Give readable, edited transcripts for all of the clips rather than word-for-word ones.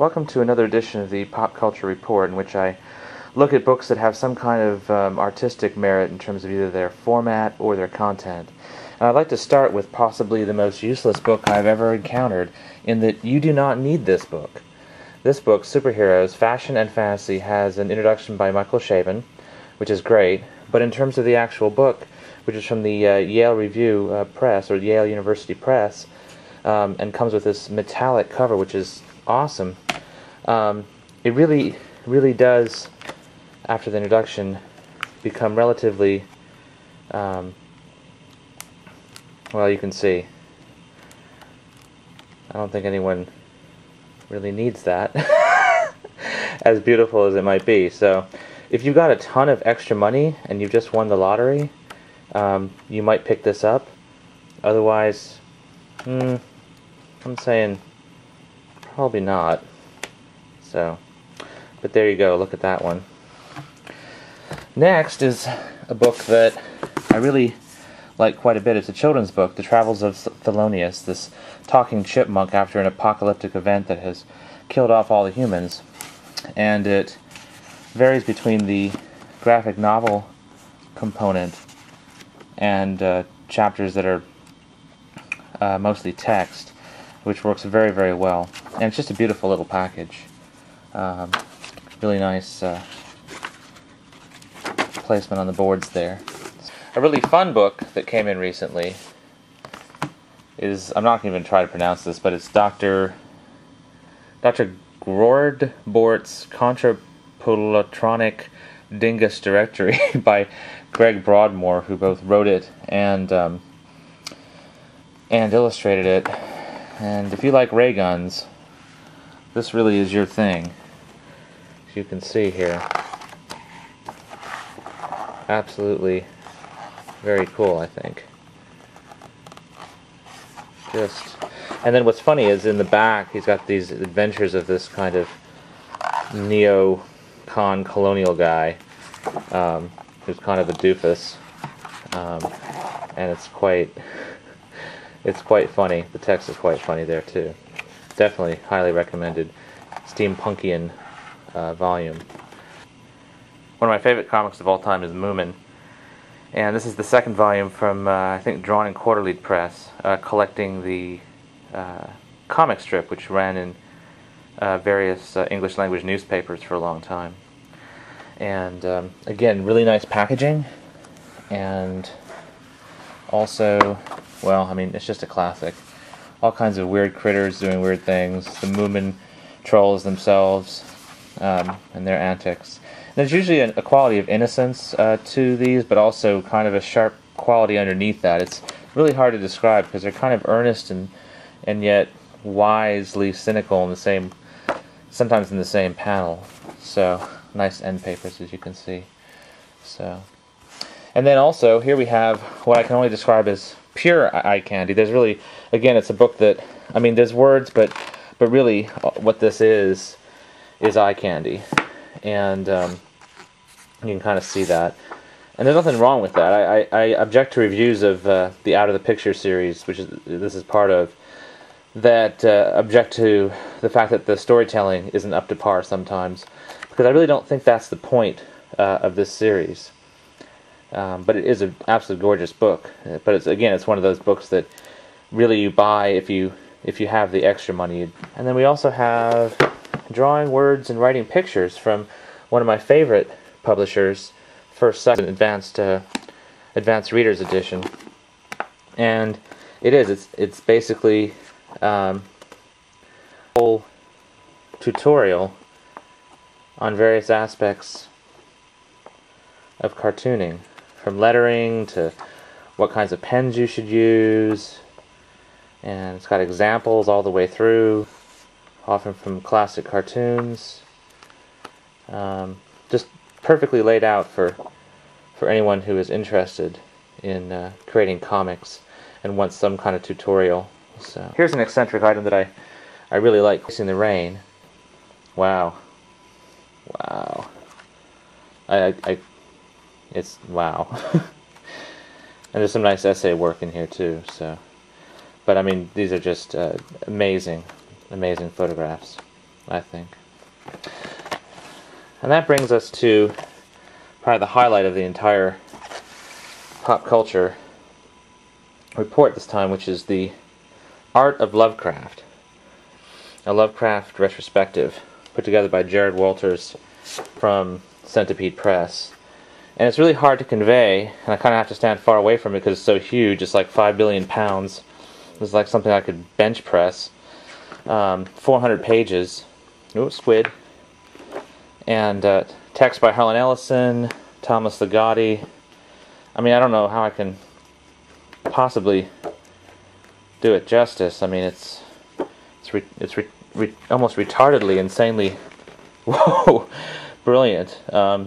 Welcome to another edition of the Pop Culture Report, in which I look at books that have some kind of artistic merit in terms of either their format or their content. And I'd like to start with possibly the most useless book I've ever encountered, in that you do not need this book. This book, Superheroes, Fashion and Fantasy, has an introduction by Michael Chabon, which is great, but in terms of the actual book, which is from the Yale Review Press, or Yale University Press, and comes with this metallic cover, which is awesome. It really does, after the introduction, become relatively, well, you can see. I don't think anyone really needs that, as beautiful as it might be. So, if you've got a ton of extra money and you've just won the lottery, you might pick this up. Otherwise, I'm saying probably not. So, but there you go, look at that one. Next is a book that I really like quite a bit. It's a children's book, The Travels of Thelonious, this talking chipmunk after an apocalyptic event that has killed off all the humans. And it varies between the graphic novel component and chapters that are mostly text, which works very, very well. And it's just a beautiful little package. Really nice placement on the boards there. A really fun book that came in recently is, I'm not going to even try to pronounce this, but it's Dr. Broadmore's Contrapolatronic Dingus Directory by Greg Broadmore, who both wrote it and illustrated it. And if you like ray guns, this really is your thing. As you can see here. Absolutely very cool, I think. And then what's funny is in the back he's got these adventures of this kind of neo-con colonial guy who's kind of a doofus, and it's quite funny. The text is quite funny there too. Definitely highly recommended steampunkian volume. One of my favorite comics of all time is Moomin, and this is the second volume from I think Drawn and Quarterly Press, collecting the comic strip which ran in various English language newspapers for a long time. And again, really nice packaging, and also, well, I mean, it's just a classic. All kinds of weird critters doing weird things, the Moomin trolls themselves, and their antics. And there's usually a quality of innocence to these, but also kind of a sharp quality underneath that. It's really hard to describe because they're kind of earnest and yet wisely cynical in the same, sometimes in the same panel. So nice end papers, as you can see. So, and then also here we have what I can only describe as pure eye candy. There's really, again, it's a book that, I mean, there's words, but really what this is eye candy. And you can kind of see that. And there's nothing wrong with that. I object to reviews of the Out of the Picture series, which this is part of, that object to the fact that the storytelling isn't up to par sometimes, because I really don't think that's the point of this series. But it is an absolutely gorgeous book. But it's one of those books that really you buy if you have the extra money. And then we also have Drawing Words and Writing Pictures from one of my favorite publishers, First Sight, an advanced readers edition. And it's basically a whole tutorial on various aspects of cartooning, from lettering to what kinds of pens you should use, and it's got examples all the way through, often from classic cartoons. Just perfectly laid out for anyone who is interested in creating comics and wants some kind of tutorial. So here's an eccentric item that I really like, Chasing the Rain. Wow. It's wow. And there's some nice essay work in here too. So, but I mean, these are just amazing photographs. I think. And that brings us to probably the highlight of the entire pop culture report this time, which is the Art of Lovecraft. A Lovecraft retrospective put together by Jared Walters from Centipede Press. And it's really hard to convey, and I kind of have to stand far away from it because it's so huge. It's like 5 billion pounds. It's like something I could bench press. 400 pages. Ooh, squid. And text by Harlan Ellison, Thomas Ligotti. I mean, I don't know how I can possibly do it justice. I mean, it's almost retardedly, insanely, whoa, brilliant. I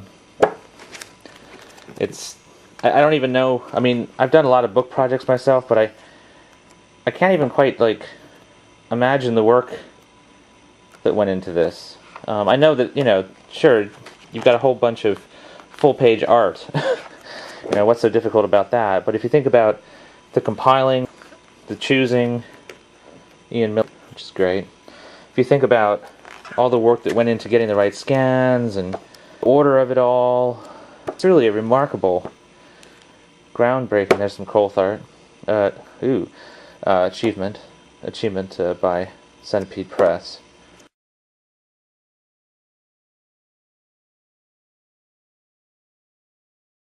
don't even know. I mean, I've done a lot of book projects myself, but I can't even quite like imagine the work that went into this. I know that, you know, sure, you've got a whole bunch of full-page art. You know, what's so difficult about that? But if you think about the compiling, the choosing, Ian Miller, which is great. If you think about all the work that went into getting the right scans and order of it all, it's really a remarkable, groundbreaking. There's some Coulthard. Achievement by Centipede Press.